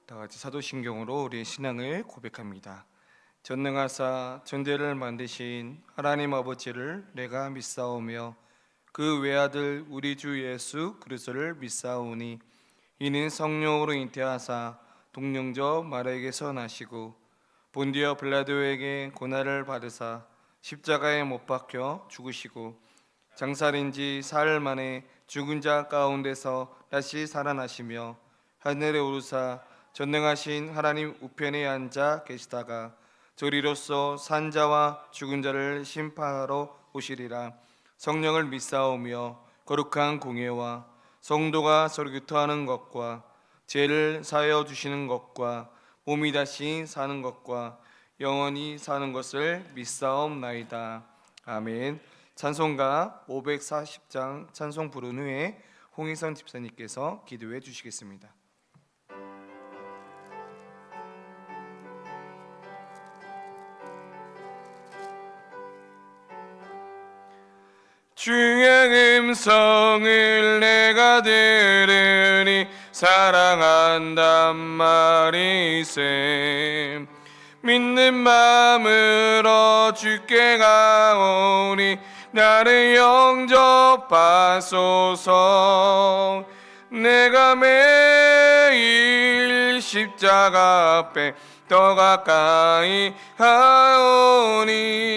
다 같이 사도신경으로 우리의 신앙을 고백합니다. 전능하사 전대를 만드신 하나님 아버지를 내가 믿사오며 그 외아들 우리 주 예수 그리스도를 믿사오니 이는 성령으로 잉태하사 동령저 마리아에게서 나시고 본디오 빌라도에게 고난을 받으사 십자가에 못 박혀 죽으시고 장사된 지 사흘 만에 죽은 자 가운데서 다시 살아나시며 하늘에 오르사 전능하신 하나님 우편에 앉아 계시다가 저리로서 산 자와 죽은 자를 심판하러 오시리라. 성령을 믿사오며 거룩한 공예와 성도가 서로 교통하는 것과 죄를 사하여 주시는 것과 몸이 다시 사는 것과 영원히 사는 것을 믿사옵나이다. 아멘. 찬송가 540장 찬송 부른 후에 홍희선 집사님께서 기도해 주시겠습니다. 주의 음성을 내가 들으니 사랑한단 말이세. 믿는 마음으로 주께 가오니 나를 영접하소서. 내가 매일 십자가 앞에 더 가까이 하오니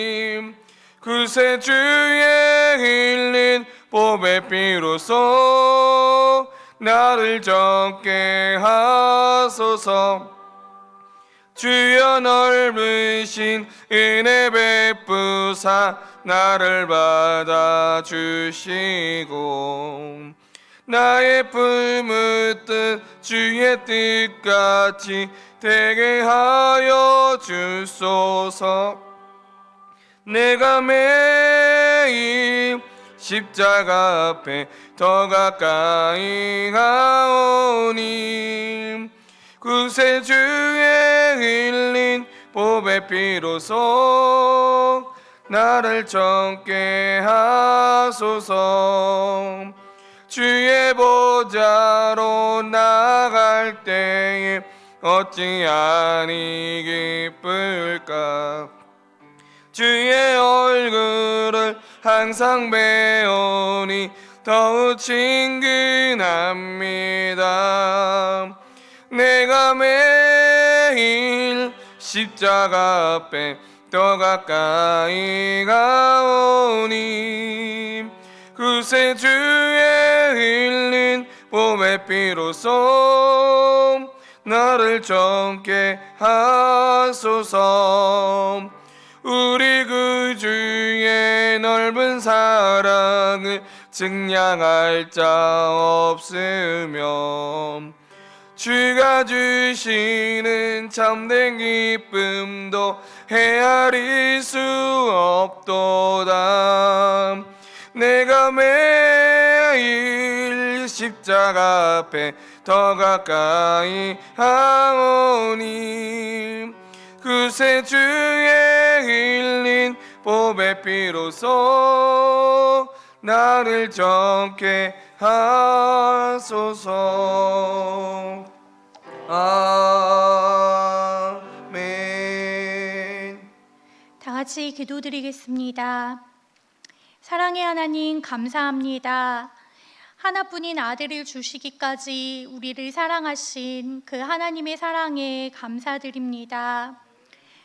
그새 주의 흘린 보배 피로써 나를 적게 하소서. 주여 넓으신 은혜 베푸사 나를 받아주시고 나의 품을 주의 뜻같이 되게 하여 주소서. 내가 매일 십자가 앞에 더 가까이 가오니 그새 주의 흘린 보배 피로써 나를 적게 하소서. 주의 보좌로 나갈 때에 어찌하니 기쁠까. 주의 얼굴을 항상 배우니 더욱 친근합니다. 내가 매일 십자가 앞에 더 가까이 가오니 그새 주의 흘린 보배 피로써 나를 적게 하소서. 우리 그 주의 넓은 사랑을 증량할 자 없으며 주가 주시는 참된 기쁨도 헤아릴 수 없도다. 내가 매일 십자가 앞에 더 가까이 하오니 그새 주의 흘린 보배 피로써 나를 적게 하소서. 아멘. 다 같이 기도드리겠습니다. 사랑의 하나님, 감사합니다. 하나뿐인 아들을 주시기까지 우리를 사랑하신 그 하나님의 사랑에 감사드립니다.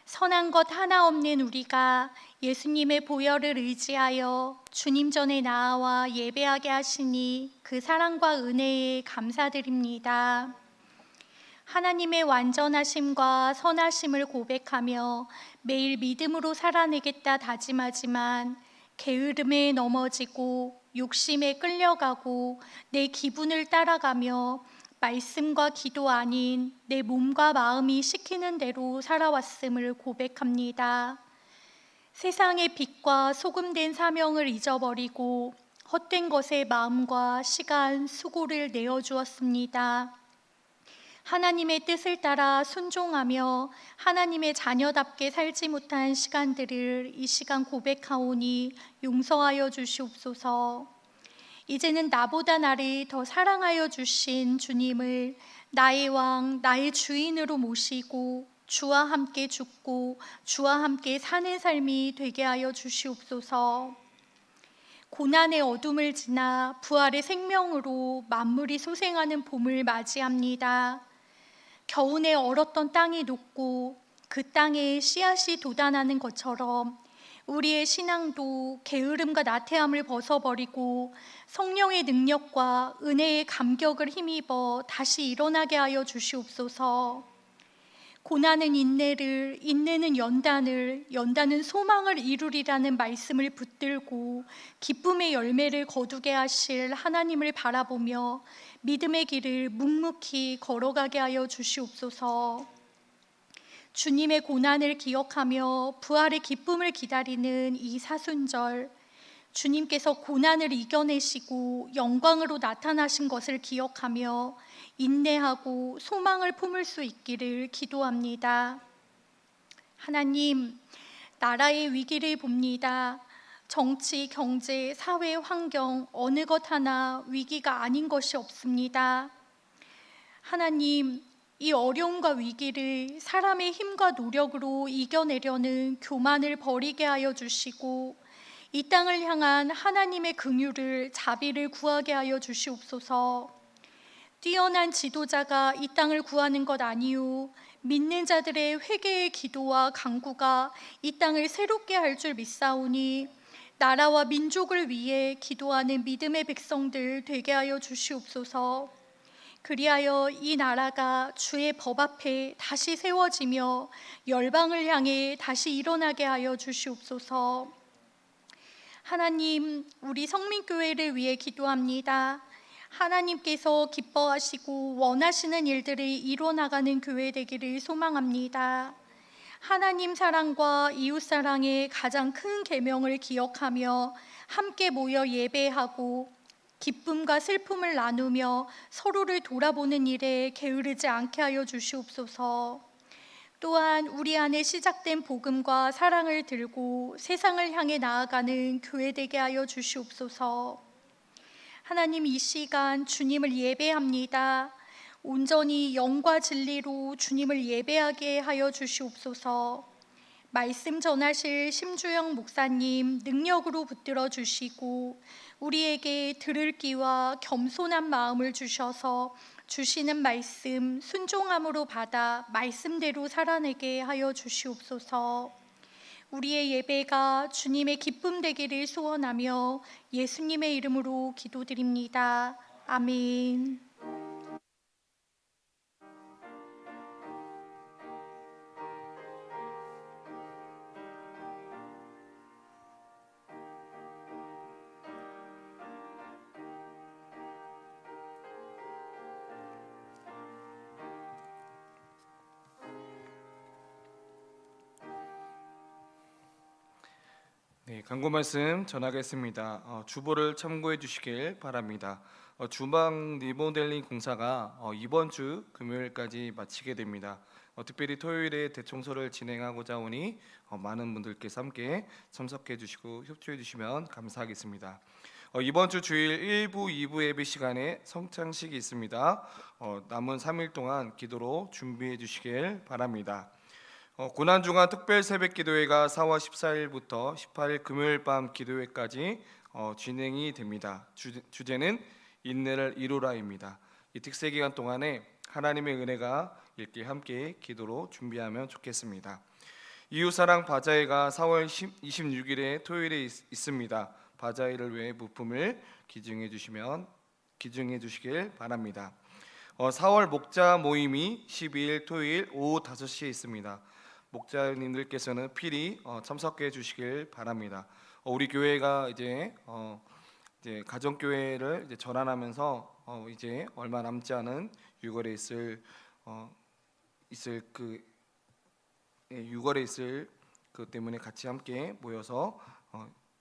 선한 것 하나 없는 우리가 예수님의 보혈을 의지하여 주님 전에 나아와 예배하게 하시니 그 사랑과 은혜에 감사드립니다. 하나님의 완전하심과 선하심을 고백하며 매일 믿음으로 살아내겠다 다짐하지만 게으름에 넘어지고 욕심에 끌려가고 내 기분을 따라가며 말씀과 기도 아닌 내 몸과 마음이 시키는 대로 살아왔음을 고백합니다. 세상의 빛과 소금된 사명을 잊어버리고 헛된 것에 마음과 시간, 수고를 내어주었습니다. 하나님의 뜻을 따라 순종하며 하나님의 자녀답게 살지 못한 시간들을 이 시간 고백하오니 용서하여 주시옵소서. 이제는 나보다 나를 더 사랑하여 주신 주님을 나의 왕, 나의 주인으로 모시고 주와 함께 죽고 주와 함께 사는 삶이 되게 하여 주시옵소서. 고난의 어둠을 지나 부활의 생명으로 만물이 소생하는 봄을 맞이합니다. 겨우내 얼었던 땅이 녹고 그 땅에 씨앗이 돋아나는 것처럼 우리의 신앙도 게으름과 나태함을 벗어버리고 성령의 능력과 은혜의 감격을 힘입어 다시 일어나게 하여 주시옵소서. 고난은 인내를, 인내는 연단을, 연단은 소망을 이루리라는 말씀을 붙들고 기쁨의 열매를 거두게 하실 하나님을 바라보며 믿음의 길을 묵묵히 걸어가게 하여 주시옵소서. 주님의 고난을 기억하며 부활의 기쁨을 기다리는 이 사순절, 주님께서 고난을 이겨내시고 영광으로 나타나신 것을 기억하며 인내하고 소망을 품을 수 있기를 기도합니다. 하나님, 나라의 위기를 봅니다. 정치, 경제, 사회, 환경 어느 것 하나 위기가 아닌 것이 없습니다. 하나님, 이 어려움과 위기를 사람의 힘과 노력으로 이겨내려는 교만을 버리게 하여 주시고 이 땅을 향한 하나님의 긍휼을, 자비를 구하게 하여 주시옵소서. 뛰어난 지도자가 이 땅을 구하는 것 아니요 믿는 자들의 회개의 기도와 간구가 이 땅을 새롭게 할 줄 믿사오니 나라와 민족을 위해 기도하는 믿음의 백성들 되게 하여 주시옵소서. 그리하여 이 나라가 주의 법 앞에 다시 세워지며 열방을 향해 다시 일어나게 하여 주시옵소서. 하나님, 우리 성민교회를 위해 기도합니다. 하나님께서 기뻐하시고 원하시는 일들이 이루어나가는 교회 되기를 소망합니다. 하나님 사랑과 이웃 사랑의 가장 큰 계명을 기억하며 함께 모여 예배하고 기쁨과 슬픔을 나누며 서로를 돌아보는 일에 게으르지 않게 하여 주시옵소서. 또한 우리 안에 시작된 복음과 사랑을 들고 세상을 향해 나아가는 교회 되게 하여 주시옵소서. 하나님, 이 시간 주님을 예배합니다. 온전히 영과 진리로 주님을 예배하게 하여 주시옵소서. 말씀 전하실 심주영 목사님 능력으로 붙들어 주시고 우리에게 들을 귀와 겸손한 마음을 주셔서 주시는 말씀 순종함으로 받아 말씀대로 살아내게 하여 주시옵소서. 우리의 예배가 주님의 기쁨 되기를 소원하며 예수님의 이름으로 기도드립니다. 아멘. 네, 광고 말씀 전하겠습니다. 주보를 참고해 주시길 바랍니다. 주방 리모델링 공사가 이번 주 금요일까지 마치게 됩니다. 특별히 토요일에 대청소를 진행하고자 하오니 많은 분들께서 함께 참석해 주시고 협조해 주시면 감사하겠습니다. 이번 주 주일 1부, 2부 예배 시간에 성찬식이 있습니다. 남은 3일 동안 기도로 준비해 주시길 바랍니다. 고난중간 특별 새벽 기도회가 4월 14일부터 18일 금요일 밤 기도회까지 진행이 됩니다. 주제는 인내를 이루라입니다. 이 특세 기간 동안에 하나님의 은혜가 있게 함께 기도로 준비하면 좋겠습니다. 이웃사랑 바자회가 4월 26일에 토요일에 있습니다. 바자회를 위해 부품을 기증해 주시길 바랍니다. 4월 목자 모임이 12일 토요일 오후 5시에 있습니다. 목자님들께서는 필히 참석해 주시길 바랍니다. 우리 교회가 이제 가정교회를 이제 전환하면서 이제 얼마 남지 않은 6월에 있을 그 때문에 같이 함께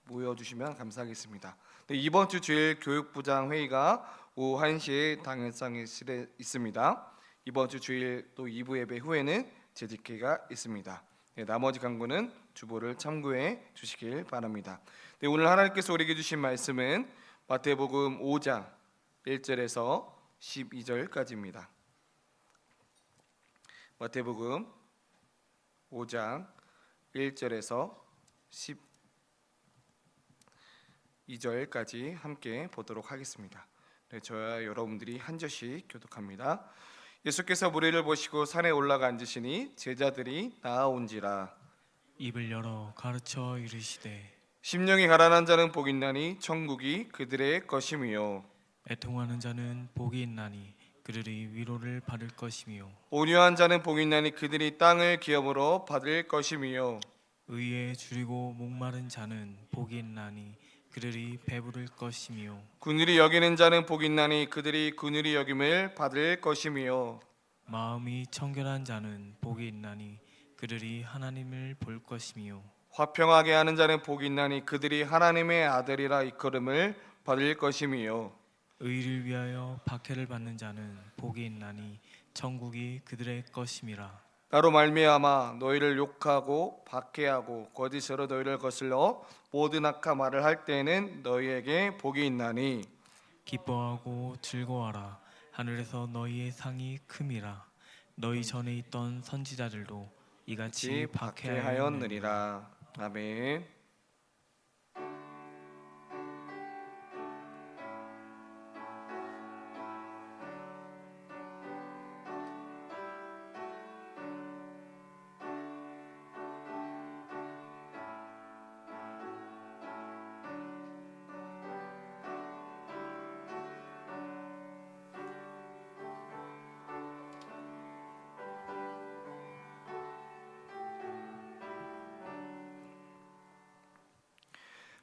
모여주시면 감사하겠습니다. 이번 주 주일 교육부장 회의가 오후 1시에 당일상실에 있습니다. 이번 주 주일 또 2부 예배 후에는 재직회가 있습니다. 나머지 강구는 주보를 참고해 주시길 바랍니다. 오늘 하나님께서 우리에게 주신 말씀은 마태복음 5장 1절에서 12절까지입니다. 마태복음 5장 1절에서 12절까지 함께 보도록 하겠습니다. 네, 저와 여러분들이 한 절씩 교독합니다. 예수께서 무리를 보시고 산에 올라가 앉으시니 제자들이 나아온지라. 입을 열어 가르쳐 이르시되 심령이 가난한 자는 복이 있나니 천국이 그들의 것임이요. 애통하는 자는 복이 있나니 그들이 위로를 받을 것이며 온유한 자는 복이 있나니 그들이 땅을 기업으로 받을 것임이요. 의에 줄이고 목마른 자는 복이 있나니 그들이 배부를 것이며 긍휼히 여기는 자는 복이 있나니 그들이 긍휼히 여김을 받을 것임이요. 마음이 청결한 자는 복이 있나니 그들이 하나님을 볼 것이며 화평하게 하는 자는 복이 있나니 그들이 하나님의 아들이라 이끌음을 받을 것임이요. 의를 위하여 박해를 받는 자는 복이 있나니 천국이 그들의 것임이라. 나로 말미암아 너희를 욕하고 박해하고 거짓으로 너희를 거슬러 모든 악한 말을 할 때에는 너희에게 복이 있나니 기뻐하고 즐거워하라. 하늘에서 너희의 상이 큼이라. 너희 전에 있던 선지자들도 이같이 박해하였느니라. 박해하였느니라. 아멘.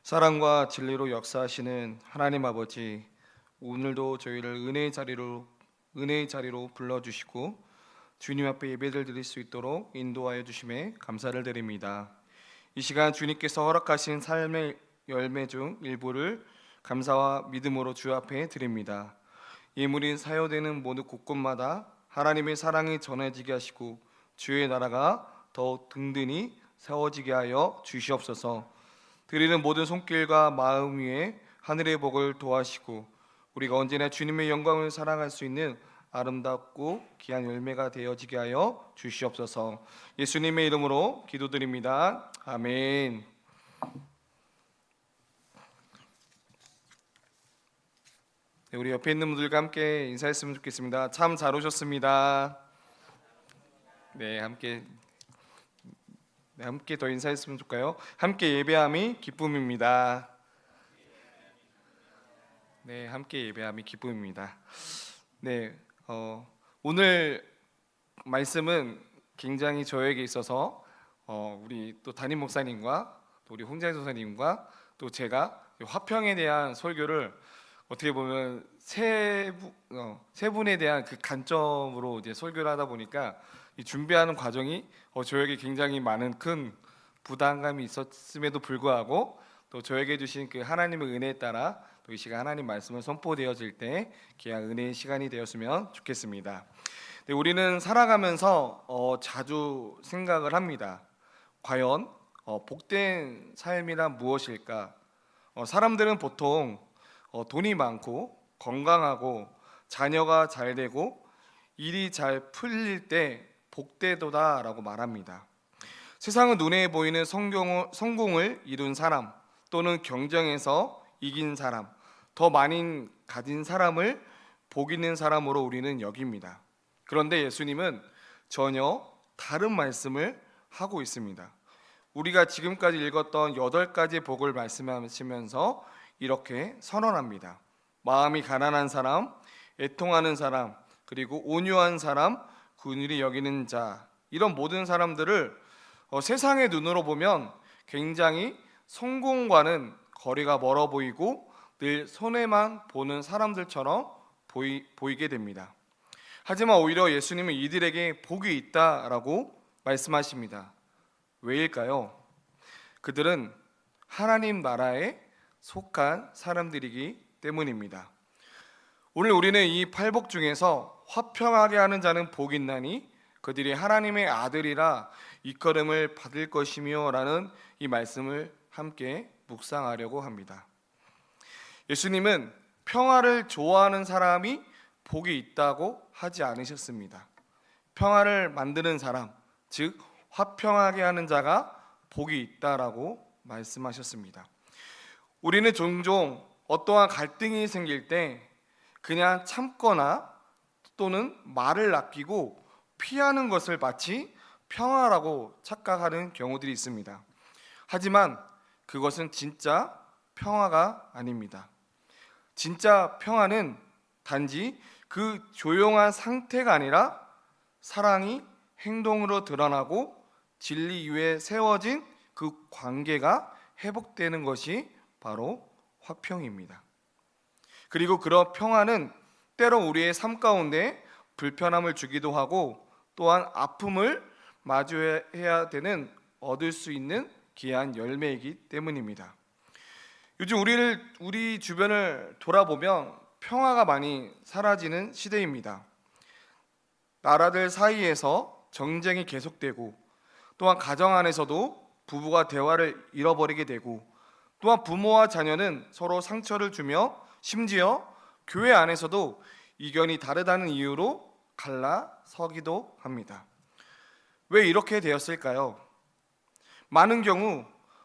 사랑과 진리로 역사하시는 하나님 아버지, 오늘도 저희를 은혜의 자리로 불러주시고 주님 앞에 예배를 드릴 수 있도록 인도하여 주심에 감사를 드립니다. 이 시간 주님께서 허락하신 삶의 열매 중 일부를 감사와 믿음으로 주 앞에 드립니다. 예물이 사용되는 모든 곳곳마다 하나님의 사랑이 전해지게 하시고 주의 나라가 더 든든히 세워지게 하여 주시옵소서. 드리는 모든 손길과 마음 위에 하늘의 복을 도와시고 우리가 언제나 주님의 영광을 사랑할 수 있는 아름답고 귀한 열매가 되어지게 하여 주시옵소서. 예수님의 이름으로 기도드립니다. 아멘. 네, 우리 옆에 있는 분들과 함께 인사했으면 좋겠습니다. 참 잘 오셨습니다. 네, 함께 더 인사했으면 좋을까요? 함께 예배함이 기쁨입니다. 네, 함께 예배함이 기쁨입니다. 네, 오늘 말씀은 굉장히 저에게 있어서 우리 또 담임 목사님과 또 우리 홍자희 선생님과 또 제가 화평에 대한 설교를 어떻게 보면 세 분에 대한 그 관점으로 이제 설교를 하다 보니까 이 준비하는 과정이 저에게 굉장히 많은 큰 부담감이 있었음에도 불구하고 또 저에게 주신 그 하나님의 은혜에 따라 또 이 시간 하나님 말씀을 선포되어질 때 귀한 은혜의 시간이 되었으면 좋겠습니다. 네, 우리는 살아가면서 자주 생각을 합니다. 과연 복된 삶이란 무엇일까? 사람들은 보통 돈이 많고 건강하고 자녀가 잘 되고 일이 잘 풀릴 때 복되도다라고 말합니다. 세상은 눈에 보이는 성공을 이룬 사람 또는 경쟁에서 이긴 사람, 더 많이 가진 사람을 복 있는 사람으로 우리는 여깁니다. 그런데 예수님은 전혀 다른 말씀을 하고 있습니다. 우리가 지금까지 읽었던 8가지 복을 말씀하시면서 이렇게 선언합니다. 마음이 가난한 사람, 애통하는 사람, 그리고 온유한 사람, 긍휼히 여기는 자, 이런 모든 사람들을 세상의 눈으로 보면 굉장히 성공과는 거리가 멀어 보이고 늘 손해만 보는 사람들처럼 보이게 됩니다. 하지만 오히려 예수님은 이들에게 복이 있다라고 말씀하십니다. 왜일까요? 그들은 하나님 나라에 속한 사람들이기 때문입니다. 오늘 우리는 이 8복 중에서 화평하게 하는 자는 복이 있나니 그들이 하나님의 아들이라 이끌음을 받을 것이며 라는 이 말씀을 함께 묵상하려고 합니다. 예수님은 평화를 좋아하는 사람이 복이 있다고 하지 않으셨습니다. 평화를 만드는 사람, 즉 화평하게 하는 자가 복이 있다라고 말씀하셨습니다. 우리는 종종 어떠한 갈등이 생길 때 그냥 참거나 또는 말을 아끼고 피하는 것을 마치 평화라고 착각하는 경우들이 있습니다. 하지만 그것은 진짜 평화가 아닙니다. 진짜 평화는 단지 그 조용한 상태가 아니라 사랑이 행동으로 드러나고 진리 위에 세워진 그 관계가 회복되는 것이 바로 화평입니다. 그리고 그런 평화는 때로 우리의 삶 가운데 불편함을 주기도 하고 또한 아픔을 마주해야 되는 얻을 수 있는 귀한 열매이기 때문입니다. 요즘 우리 주변을 돌아보면 평화가 많이 사라지는 시대입니다. 나라들 사이에서 정쟁이 계속되고 또한 가정 안에서도 부부가 대화를 잃어버리게 되고 또한 부모와 자녀는 서로 상처를 주며 심지어 교회 안에서도 이견이 다르다는 이유로 갈라서기도 합니다. 왜 이렇게 되었을까요? 많은 경우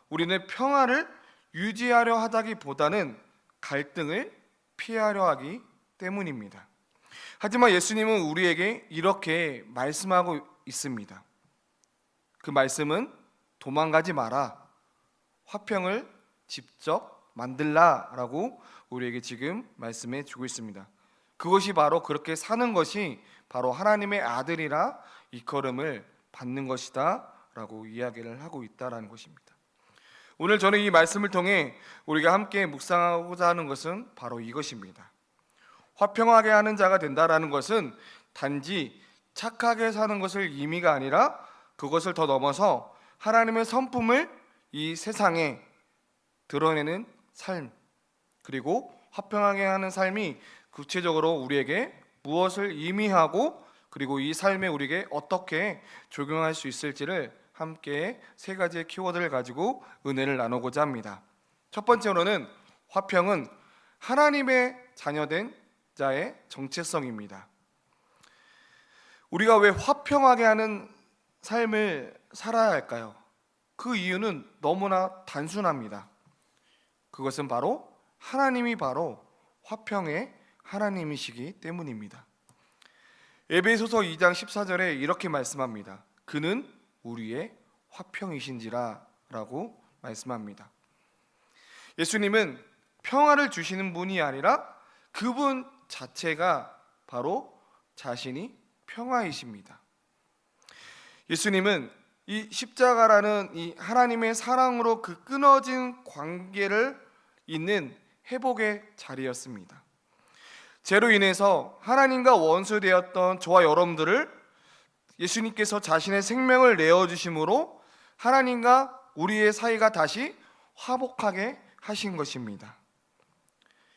우리는 평화를 유지하려 하다기보다는 갈등을 피하려 하기 때문입니다. 하지만 예수님은 우리에게 이렇게 말씀하고 있습니다. 그 말씀은 도망가지 마라, 화평을 직접 만들라라고 우리에게 지금 말씀해 주고 있습니다. 그것이 바로 그렇게 사는 것이 바로 하나님의 아들이라 일컬음을 받는 것이다 라고 이야기를 하고 있다라는 것입니다. 오늘 저는 이 말씀을 통해 우리가 함께 묵상하고자 하는 것은 바로 이것입니다. 화평하게 하는 자가 된다라는 것은 단지 착하게 사는 것을 의미가 아니라 그것을 더 넘어서 하나님의 성품을 이 세상에 드러내는 삶, 그리고 화평하게 하는 삶이 구체적으로 우리에게 무엇을 의미하고 그리고 이 삶에 우리에게 어떻게 적용할 수 있을지를 함께 세 가지의 키워드를 가지고 은혜를 나누고자 합니다. 첫 번째로는 화평은 하나님의 자녀된 자의 정체성입니다. 우리가 왜 화평하게 하는 삶을 살아야 할까요? 그 이유는 너무나 단순합니다. 그것은 바로 하나님이 바로 화평의 하나님이시기 때문입니다. 에베소서 2장 14절에 이렇게 말씀합니다. 그는 우리의 화평이신지라 라고 말씀합니다. 예수님은 평화를 주시는 분이 아니라 그분 자체가 바로 자신이 평화이십니다. 예수님은 이 십자가라는 이 하나님의 사랑으로 그 끊어진 관계를 잇는 회복의 자리였습니다. 죄로 인해서 하나님과 원수되었던 저와 여러분들을 예수님께서 자신의 생명을 내어주심으로 하나님과 우리의 사이가 다시 화목하게 하신 것입니다.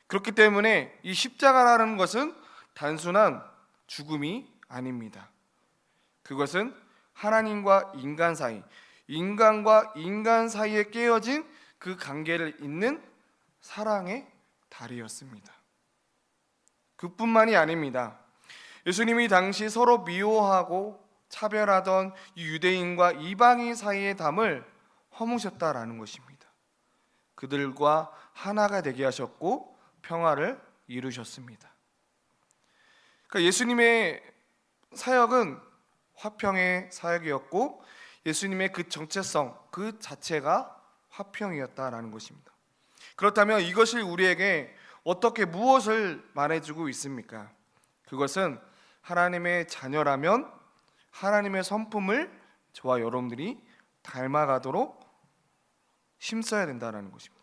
그렇기 때문에 이 십자가라는 것은 단순한 죽음이 아닙니다. 그것은 하나님과 인간 사이, 인간과 인간 사이에 깨어진 그 관계를 잇는 사랑의 다리였습니다. 그뿐만이 아닙니다. 예수님이 당시 서로 미워하고 차별하던 유대인과 이방인 사이의 담을 허무셨다라는 것입니다. 그들과 하나가 되게 하셨고 평화를 이루셨습니다. 그러니까 예수님의 사역은 화평의 사역이었고 예수님의 그 정체성 그 자체가 화평이었다라는 것입니다. 그렇다면 이것이 우리에게 어떻게 무엇을 말해주고 있습니까? 그것은 하나님의 자녀라면 하나님의 성품을 저와 여러분들이 닮아가도록 힘써야 된다는 것입니다.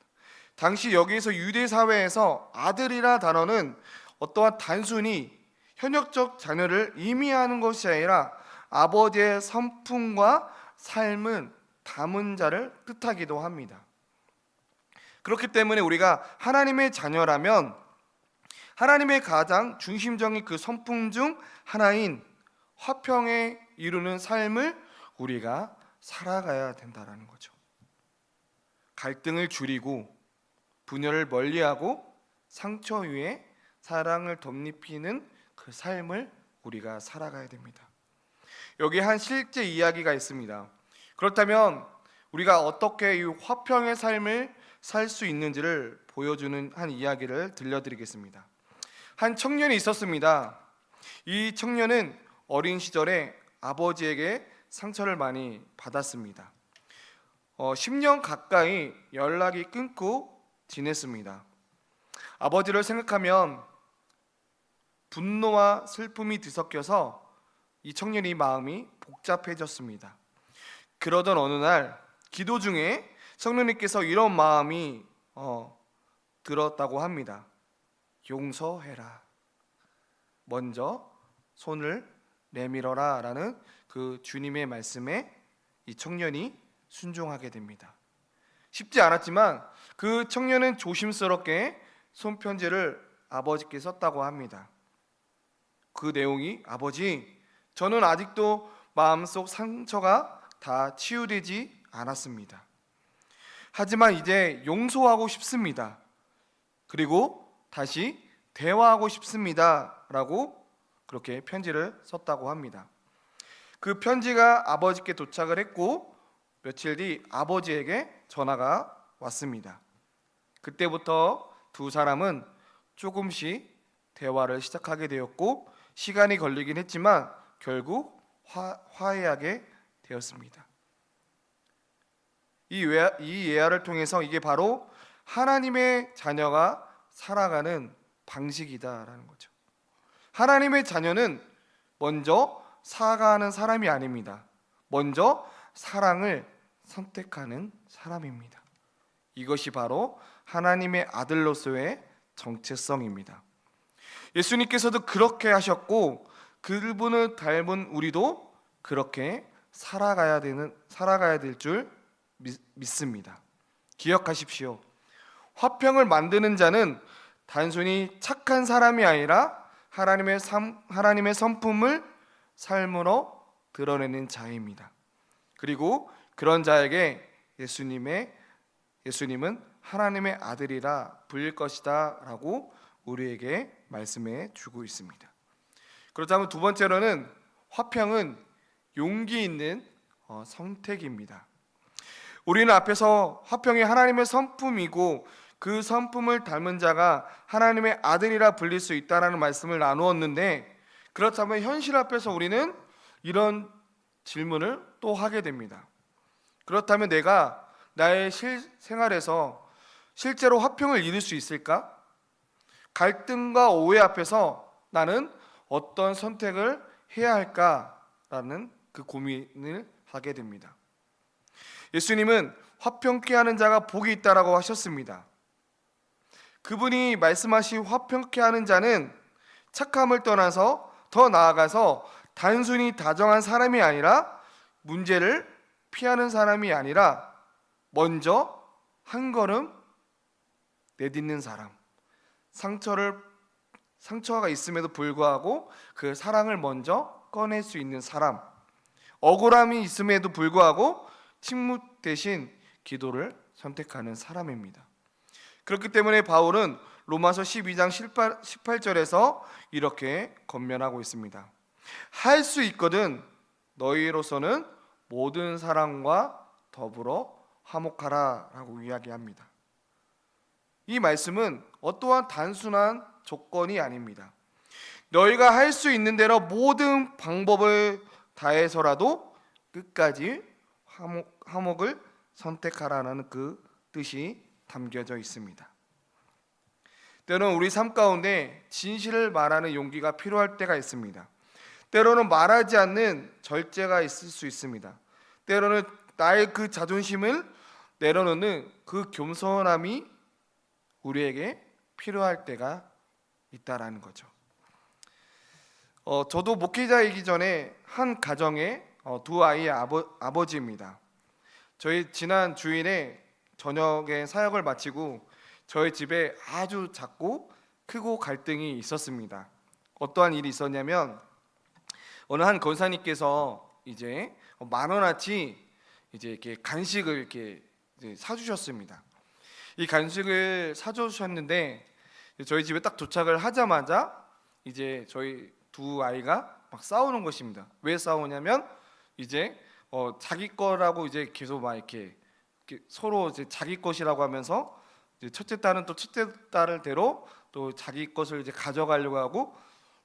당시 여기에서 유대 사회에서 아들이라 단어는 어떠한 단순히 현역적 자녀를 의미하는 것이 아니라 아버지의 성품과 삶은 담은 자를 뜻하기도 합니다. 그렇기 때문에 우리가 하나님의 자녀라면 하나님의 가장 중심적인 그 성품 중 하나인 화평에 이루는 삶을 우리가 살아가야 된다는 거죠. 갈등을 줄이고 분열을 멀리하고 상처 위에 사랑을 덧입히는 그 삶을 우리가 살아가야 됩니다. 여기 한 실제 이야기가 있습니다. 그렇다면 우리가 어떻게 이 화평의 삶을 살 수 있는지를 보여주는 한 이야기를 들려드리겠습니다. 한 청년이 있었습니다. 이 청년은 어린 시절에 아버지에게 상처를 많이 받았습니다. 10년 가까이 연락이 끊고 지냈습니다. 아버지를 생각하면 분노와 슬픔이 뒤섞여서 이 청년이 마음이 복잡해졌습니다. 그러던 어느 날 기도 중에 성령님께서 이런 마음이 들었다고 합니다. 용서해라. 먼저 손을 내밀어라 라는 그 주님의 말씀에 이 청년이 순종하게 됩니다. 쉽지 않았지만 그 청년은 조심스럽게 손편지를 아버지께 썼다고 합니다. 그 내용이 아버지, 저는 아직도 마음속 상처가 다 치유되지 않았습니다. 하지만 이제 용서하고 싶습니다. 그리고 다시 대화하고 싶습니다. 라고 그렇게 편지를 썼다고 합니다. 그 편지가 아버지께 도착을 했고 며칠 뒤 아버지에게 전화가 왔습니다. 그때부터 두 사람은 조금씩 대화를 시작하게 되었고 시간이 걸리긴 했지만 결국 화해하게 되었습니다. 이 예화를 통해서 이게 바로 하나님의 자녀가 살아가는 방식이다라는 거죠. 하나님의 자녀는 먼저 사과하는 사람이 아닙니다. 먼저 사랑을 선택하는 사람입니다. 이것이 바로 하나님의 아들로서의 정체성입니다. 예수님께서도 그렇게 하셨고 그분을 닮은 우리도 그렇게 살아가야 될 줄 믿습니다. 기억하십시오. 화평을 만드는 자는 단순히 착한 사람이 아니라 하나님의 성품을 삶으로 드러내는 자입니다. 그리고 그런 자에게 예수님은 하나님의 아들이라 불릴 것이다 라고 우리에게 말씀해 주고 있습니다. 그렇다면 두 번째로는 화평은 용기 있는 선택입니다. 우리는 앞에서 화평이 하나님의 성품이고 그 성품을 닮은 자가 하나님의 아들이라 불릴 수 있다라는 말씀을 나누었는데, 그렇다면 현실 앞에서 우리는 이런 질문을 또 하게 됩니다. 그렇다면 내가 나의 실생활에서 실제로 화평을 이룰 수 있을까? 갈등과 오해 앞에서 나는 어떤 선택을 해야 할까라는 그 고민을 하게 됩니다. 예수님은 화평케 하는 자가 복이 있다라고 하셨습니다. 그분이 말씀하신 화평케 하는 자는 착함을 떠나서 더 나아가서 단순히 다정한 사람이 아니라 문제를 피하는 사람이 아니라 먼저 한 걸음 내딛는 사람, 상처가 있음에도 불구하고 그 사랑을 먼저 꺼낼 수 있는 사람, 억울함이 있음에도 불구하고 침묵 대신 기도를 선택하는 사람입니다. 그렇기 때문에 바울은 로마서 12장 18절에서 이렇게 권면하고 있습니다. 할 수 있거든 너희로서는 모든 사람과 더불어 화목하라 라고 이야기합니다. 이 말씀은 어떠한 단순한 조건이 아닙니다. 너희가 할 수 있는 대로 모든 방법을 다해서라도 끝까지 화목을 선택하라는 그 뜻이 담겨져 있습니다. 때로는 우리 삶 가운데 진실을 말하는 용기가 필요할 때가 있습니다. 때로는 말하지 않는 절제가 있을 수 있습니다. 때로는 나의 그 자존심을 내려놓는 그 겸손함이 우리에게 필요할 때가 있다라는 거죠. 저도 목회자이기 전에 한 가정의 두 아이의 아버지입니다. 저희 지난 주일에 저녁에 사역을 마치고 저희 집에 아주 작고 크고 갈등이 있었습니다. 어떠한 일이 있었냐면 어느 한 권사님께서 이제 10,000원어치 이제 이렇게 간식을 이렇게 사주셨습니다. 이 간식을 사주셨는데 저희 집에 딱 도착을 하자마자 이제 저희 두 아이가 막 싸우는 것입니다. 왜 싸우냐면 이제 자기 거라고 이제 계속 막 이렇게 서로 이제 자기 것이라고 하면서 이제 첫째 딸은 또 첫째 딸대로 또 자기 것을 이제 가져가려고 하고,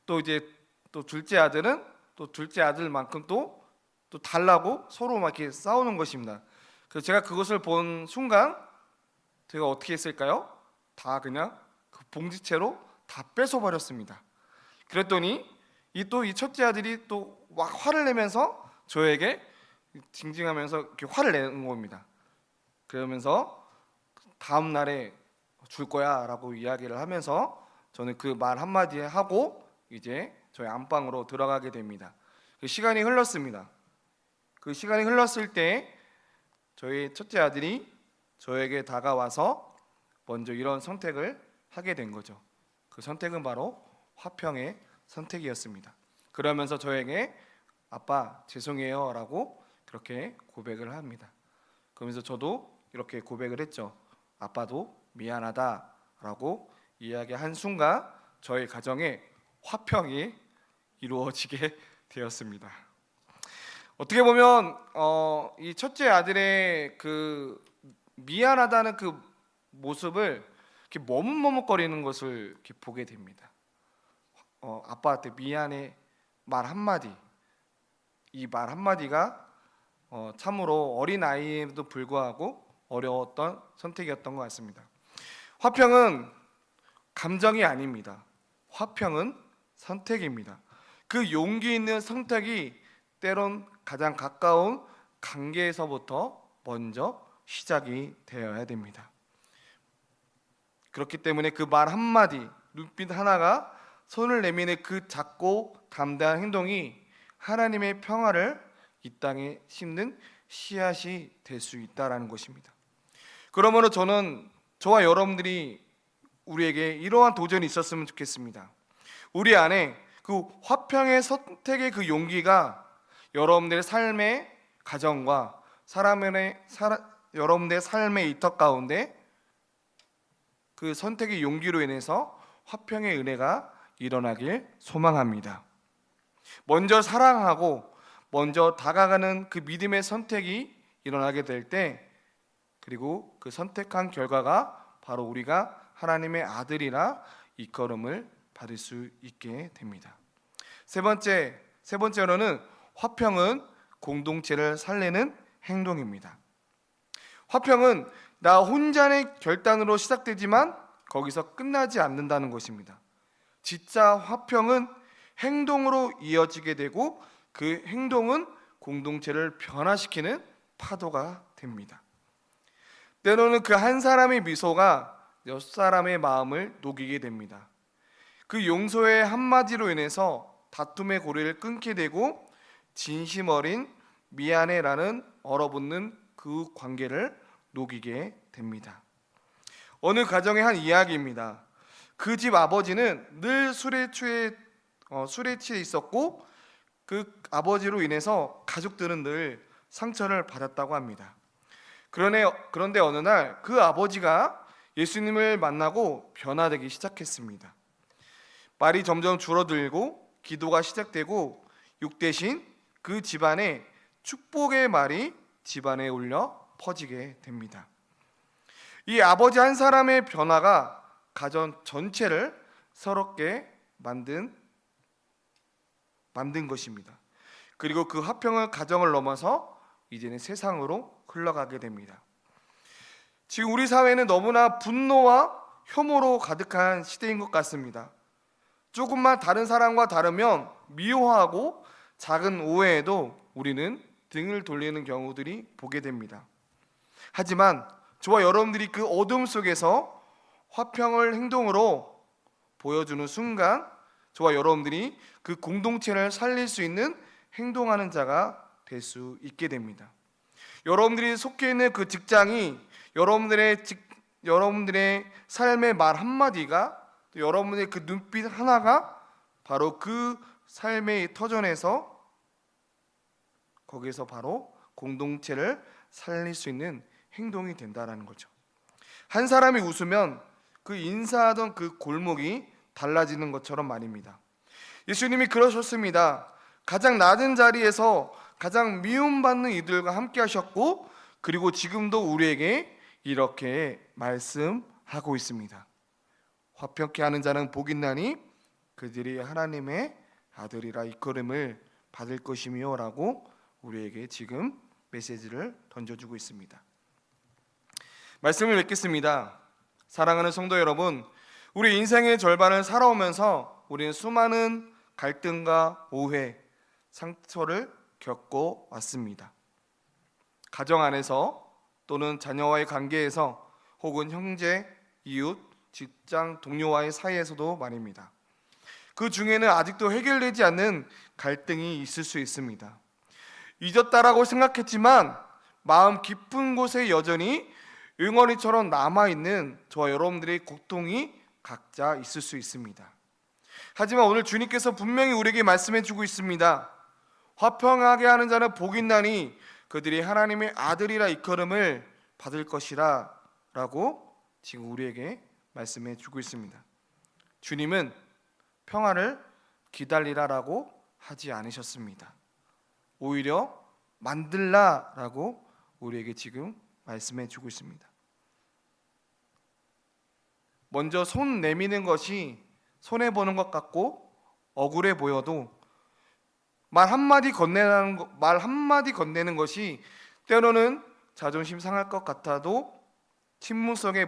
또 이제 또 둘째 아들은 또 둘째 아들만큼 또 달라고 서로 막 이렇게 싸우는 것입니다. 그래서 제가 그것을 본 순간 제가 어떻게 했을까요? 다 그냥 그 봉지채로 다 뺏어 버렸습니다. 그랬더니 이 첫째 아들이 또 막 화를 내면서 저에게 징징하면서 이렇게 화를 내는 겁니다. 그러면서 다음 날에 줄 거야라고 이야기를 하면서 저는 그 말 한마디에 하고 이제 저희 안방으로 들어가게 됩니다. 그 시간이 흘렀습니다. 그 시간이 흘렀을 때 저희 첫째 아들이 저에게 다가와서 먼저 이런 선택을 하게 된 거죠. 그 선택은 바로 화평의 선택이었습니다. 그러면서 저에게 아빠 죄송해요 라고 그렇게 고백을 합니다. 그러면서 저도 이렇게 고백을 했죠. 아빠도 미안하다 라고 이야기한 순간 저희 가정에 화평이 이루어지게 되었습니다. 어떻게 보면 이 첫째 아들의 그 미안하다는 그 모습을 이렇게 머뭇머뭇거리는 것을 이렇게 보게 됩니다. 아빠한테 미안해 말 한마디, 이 말 한마디가 참으로 어린 아이에도 불구하고 어려웠던 선택이었던 것 같습니다. 화평은 감정이 아닙니다. 화평은 선택입니다. 그 용기 있는 선택이 때론 가장 가까운 관계에서부터 먼저 시작이 되어야 됩니다. 그렇기 때문에 그 말 한마디, 눈빛 하나가 손을 내미는 그 작고 담대한 행동이 하나님의 평화를 이 땅에 심는 씨앗이 될 수 있다라는 것입니다. 그러므로 저와 여러분들이 우리에게 이러한 도전이 있었으면 좋겠습니다. 우리 안에 그 화평의 선택의 그 용기가 여러분들의 삶의 가정과 여러분들의 삶의 이터 가운데 그 선택의 용기로 인해서 화평의 은혜가 일어나길 소망합니다. 먼저 사랑하고 먼저 다가가는 그 믿음의 선택이 일어나게 될 때, 그리고 그 선택한 결과가 바로 우리가 하나님의 아들이라 이끌음을 받을 수 있게 됩니다. 세 번째로는 화평은 공동체를 살리는 행동입니다. 화평은 나 혼자의 결단으로 시작되지만 거기서 끝나지 않는다는 것입니다. 진짜 화평은 행동으로 이어지게 되고 그 행동은 공동체를 변화시키는 파도가 됩니다. 때로는 그 한 사람의 미소가 몇 사람의 마음을 녹이게 됩니다. 그 용서의 한마디로 인해서 다툼의 고리를 끊게 되고 진심 어린 미안해라는 얼어붙는 그 관계를 녹이게 됩니다. 어느 가정의 한 이야기입니다. 그 집 아버지는 늘 술에 취해 있었고 그 아버지로 인해서 가족들은 늘 상처를 받았다고 합니다. 그런데 어느 날 그 아버지가 예수님을 만나고 변화되기 시작했습니다. 말이 점점 줄어들고 기도가 시작되고 육 대신 그 집안에 축복의 말이 집안에 울려 퍼지게 됩니다. 이 아버지 한 사람의 변화가 가정 전체를 새롭게 만든 것입니다. 그리고 그 화평을 가정을 넘어서 이제는 세상으로 흘러가게 됩니다. 지금 우리 사회는 너무나 분노와 혐오로 가득한 시대인 것 같습니다. 조금만 다른 사람과 다르면 미워하고 작은 오해에도 우리는 등을 돌리는 경우들이 보게 됩니다. 하지만 저와 여러분들이 그 어둠 속에서 화평을 행동으로 보여주는 순간 저와 여러분들이 그 공동체를 살릴 수 있는 행동하는 자가 될 수 있게 됩니다. 여러분들이 속해 있는 그 직장이 여러분들의 삶의 말 한마디가 또 여러분의 그 눈빛 하나가 바로 그 삶의 터전에서 거기서 바로 공동체를 살릴 수 있는 행동이 된다라는 거죠. 한 사람이 웃으면 그 인사하던 그 골목이 달라지는 것처럼 말입니다. 예수님이 그러셨습니다. 가장 낮은 자리에서 가장 미움받는 이들과 함께 하셨고, 그리고 지금도 우리에게 이렇게 말씀하고 있습니다. 화평케 하는 자는 복 있나니 그들이 하나님의 아들이라 이끌음을 받을 것이며 라고 우리에게 지금 메시지를 던져주고 있습니다. 말씀을 맺겠습니다. 사랑하는 성도 여러분, 우리 인생의 절반을 살아오면서 우리는 수많은 갈등과 오해, 상처를 겪고 왔습니다. 가정 안에서 또는 자녀와의 관계에서 혹은 형제, 이웃, 직장 동료와의 사이에서도 말입니다. 그 중에는 아직도 해결되지 않는 갈등이 있을 수 있습니다. 잊었다라고 생각했지만 마음 깊은 곳에 여전히 응어리처럼 남아있는 저와 여러분들의 고통이 각자 있을 수 있습니다. 하지만 오늘 주님께서 분명히 우리에게 말씀해 주고 있습니다. 화평하게 하는 자는 복이 있나니 그들이 하나님의 아들이라 이끌음을 받을 것이라 라고 지금 우리에게 말씀해 주고 있습니다. 주님은 평화를 기다리라라고 하지 않으셨습니다. 오히려 만들라라고 우리에게 지금 말씀해 주고 있습니다. 먼저 손 내미는 것이 손해보는 것 같고 억울해 보여도 말 한마디 건네는 것이 때로는 자존심 상할 것 같아도 침묵 속에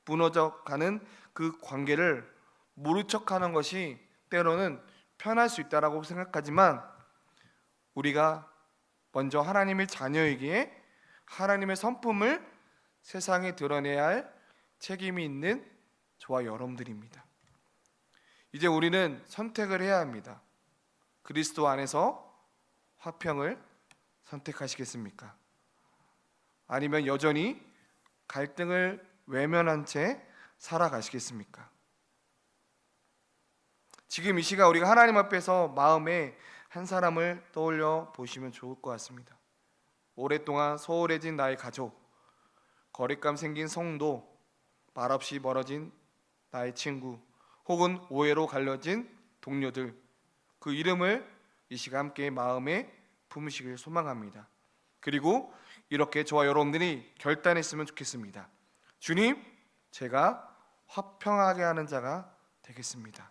무너져가는 그 관계를 모른 척하는 것이 때로는 편할 수 있다라고 생각하지만, 우리가 먼저 하나님의 자녀이기에 하나님의 성품을 세상에 드러내야 할 책임이 있는 저와 여러분들입니다. 이제 우리는 선택을 해야 합니다. 그리스도 안에서 화평을 선택하시겠습니까? 아니면 여전히 갈등을 외면한 채 살아가시겠습니까? 지금 이 시간 우리가 하나님 앞에서 마음에 한 사람을 떠올려 보시면 좋을 것 같습니다. 오랫동안 소홀해진 나의 가족, 거리감 생긴 성도, 말없이 멀어진 나의 친구, 혹은 오해로 갈려진 동료들, 그 이름을 이 시간 함께 마음에 품으시길 소망합니다. 그리고 이렇게 저와 여러분들이 결단했으면 좋겠습니다. 주님, 제가 화평하게 하는 자가 되겠습니다.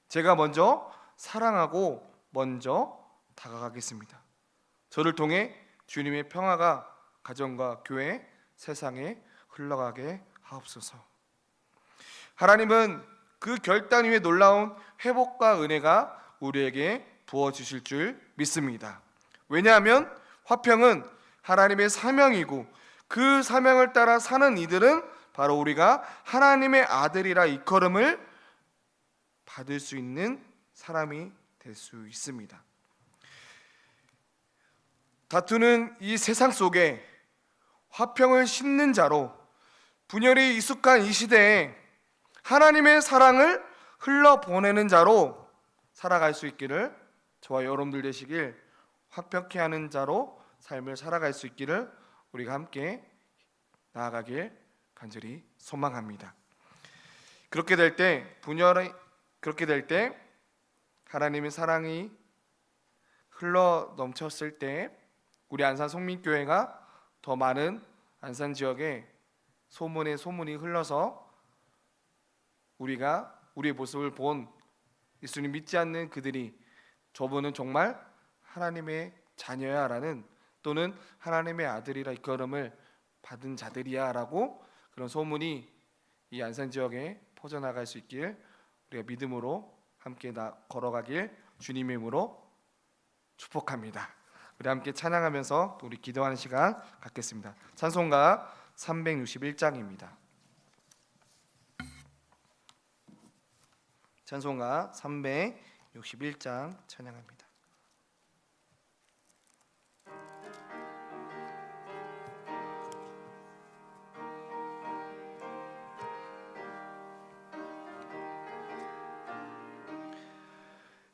제가 먼저 사랑하고 먼저 다가가겠습니다. 저를 통해 주님의 평화가 가정과 교회, 세상에 흘러가게 하옵소서. 하나님은 그 결단 위에 놀라운 회복과 은혜가 우리에게 부어주실 줄 믿습니다. 왜냐하면 화평은 하나님의 사명이고, 그 사명을 따라 사는 이들은 바로 우리가 하나님의 아들이라 이끌음을 받을 수 있는 사람이 될 수 있습니다. 다투는 이 세상 속에 화평을 심는 자로, 분열이 익숙한 이 시대에 하나님의 사랑을 흘러보내는 자로 살아갈 수 있기를, 저와 여러분들 되시길, 화평케 하는 자로 삶을 살아갈 수 있기를 우리가 함께 나아가길 간절히 소망합니다. 그렇게 될 때 하나님의 사랑이 흘러 넘쳤을 때 우리 안산 송민교회가 더 많은 안산 지역에 소문이 흘러서 우리가 우리의 모습을 본 예수님 믿지 않는 그들이 저분은 정말 하나님의 자녀야 라는, 또는 하나님의 아들이라 이끌음을 받은 자들이야 라고 그런 소문이 이 안산 지역에 퍼져나갈 수 있길 우리가 믿음으로 함께 걸어가길 주님의 이름으로 축복합니다. 우리 함께 찬양하면서 우리 기도하는 시간 갖겠습니다. 찬송가 361장입니다. 찬송가 361장 찬양합니다.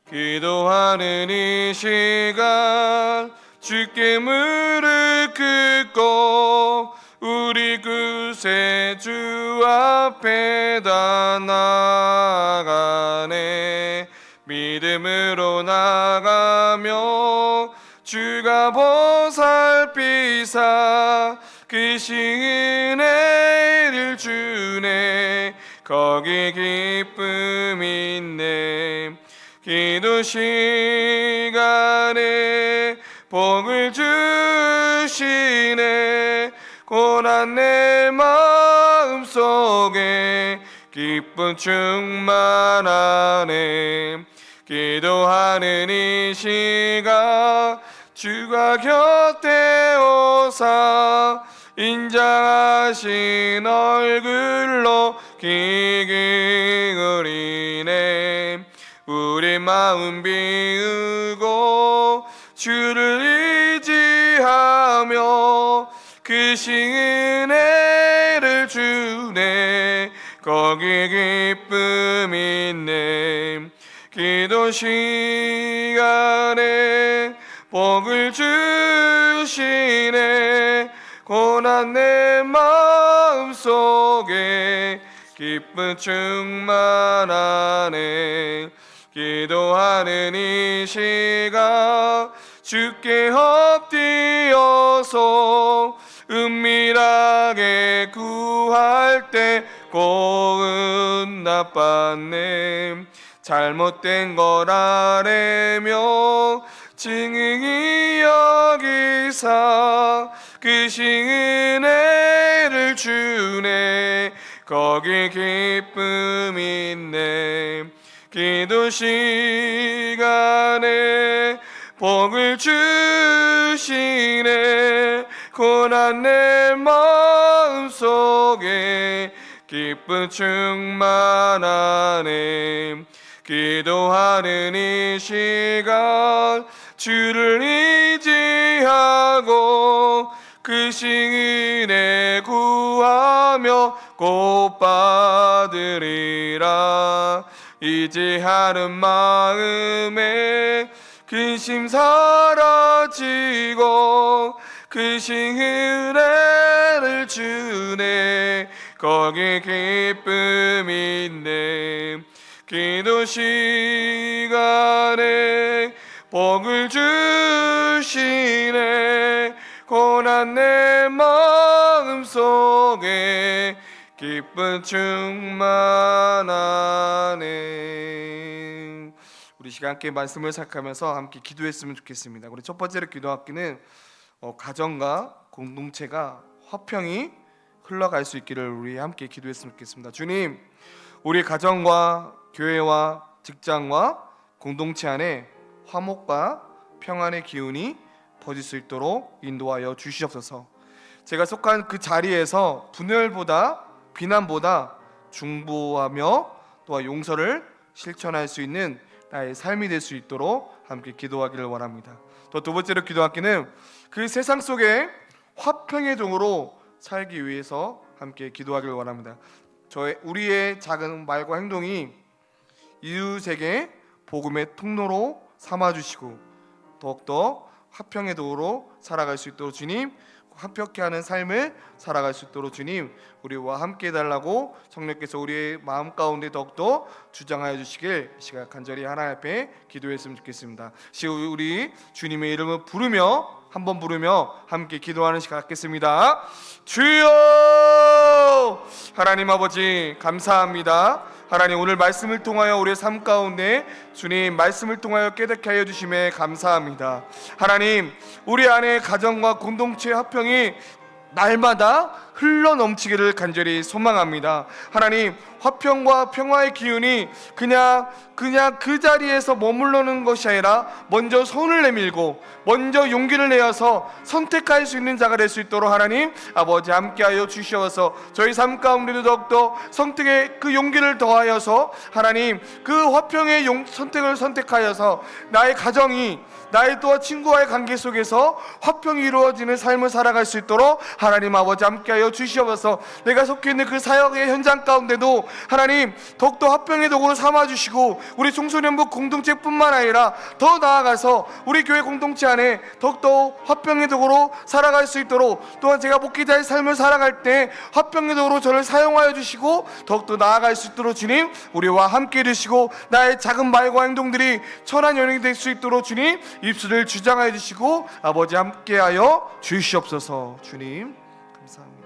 기도하는 이 시간 주께 무릎 꿇고 우리 구 새 주 앞에 다 나가네. 믿음으로 나가며 주가 보살피사 그 은혜를 주네. 거기 기쁨 있네. 기도 시간에 복을 주시네. 고난 내 마음속에 기쁨 충만하네. 기도하는 이 시간 주가 곁에 오사 인자하신 얼굴로 귀 기울이네. 우리 마음 비우고 주를 의지하며 그 은혜를 주네. 거기 기쁨 있네. 기도 시간에 복을 주시네. 고난 내 마음속에 기쁨 충만하네. 기도하는 이 시간 주께 엎드려서 은밀하게 구할 때 고운 나빴네. 잘못된 걸 아뢰며 증인이 여기사 그 은혜를 주네. 거기 기쁨 있네. 기도 시간에 복을 주시네. 고난 내 마음속에 기쁨 충만하네. 기도하는 이 시간 주를 의지하고 그 은혜 구하며 곧 받으리라. 의지하는 마음에 근심 사라지고 그 은혜를 주네. 거기 기쁨 있네. 기도 시간에 복을 주시네. 고난 내 마음속에 기쁨 충만하네. 우리 시간 함께 말씀을 생각하면서 함께 기도했으면 좋겠습니다. 우리 첫 번째로 기도하기는 가정과 공동체가 화평이 흘러갈 수 있기를 우리 함께 기도했으면 좋겠습니다. 주님, 우리 가정과 교회와 직장과 공동체 안에 화목과 평안의 기운이 퍼질 수 있도록 인도하여 주시옵소서. 제가 속한 그 자리에서 분열보다 비난보다 중보하며 또한 용서를 실천할 수 있는 나의 삶이 될 수 있도록 함께 기도하기를 원합니다. 또 두 번째로 기도하기는 그 세상 속에 화평의 종으로 살기 위해서 함께 기도하기를 원합니다. 우리의 작은 말과 행동이 이웃에게 복음의 통로로 삼아주시고 더욱더 화평의 도로 살아갈 수 있도록 주님, 화평케 하는 삶을 살아갈 수 있도록 주님 우리와 함께 해달라고 성령께서 우리의 마음 가운데 더욱더 주장하여 주시길 시간 간절히 하나님 앞에 기도했으면 좋겠습니다. 우리 주님의 이름을 한번 부르며 함께 기도하는 시간 갖겠습니다. 주여! 하나님 아버지 감사합니다. 하나님, 오늘 말씀을 통하여 우리의 삶 가운데 주님 말씀을 통하여 깨닫게 하여 주심에 감사합니다. 하나님, 우리 안에 가정과 공동체의 화평이 날마다 흘러넘치기를 간절히 소망합니다. 하나님, 화평과 평화의 기운이 그냥 그 자리에서 머물러는 것이 아니라 먼저 손을 내밀고 먼저 용기를 내어서 선택할 수 있는 자가 될 수 있도록 하나님 아버지 함께하여 주시어서 저희 삶 가운데도 더욱더 선택의 그 용기를 더하여서 하나님 그 화평의 선택을 선택하여서 나의 가정이 나의 또한 친구와의 관계 속에서 화평이 이루어지는 삶을 살아갈 수 있도록 하나님 아버지 함께하여 주시옵소서. 내가 속해 있는 그 사역의 현장 가운데도 주시고 하나님 더욱더 화평의 도구로 삼아주시고 우리 청소년부 공동체뿐만 아니라 더 나아가서 우리 교회 공동체 안에 더욱더 화평의 도구로 살아갈 수 있도록, 또한 제가 목회자의 삶을 살아갈 때 화평의 도구로 저를 사용하여 주시고 더욱더 나아갈 수 있도록 주님 우리와 함께 해주시고, 나의 작은 말과 행동들이 천한 연행이 될 수 있도록 주님 입술을 주장하여 주시고 아버지 함께하여 주시옵소서. 주님 감사합니다.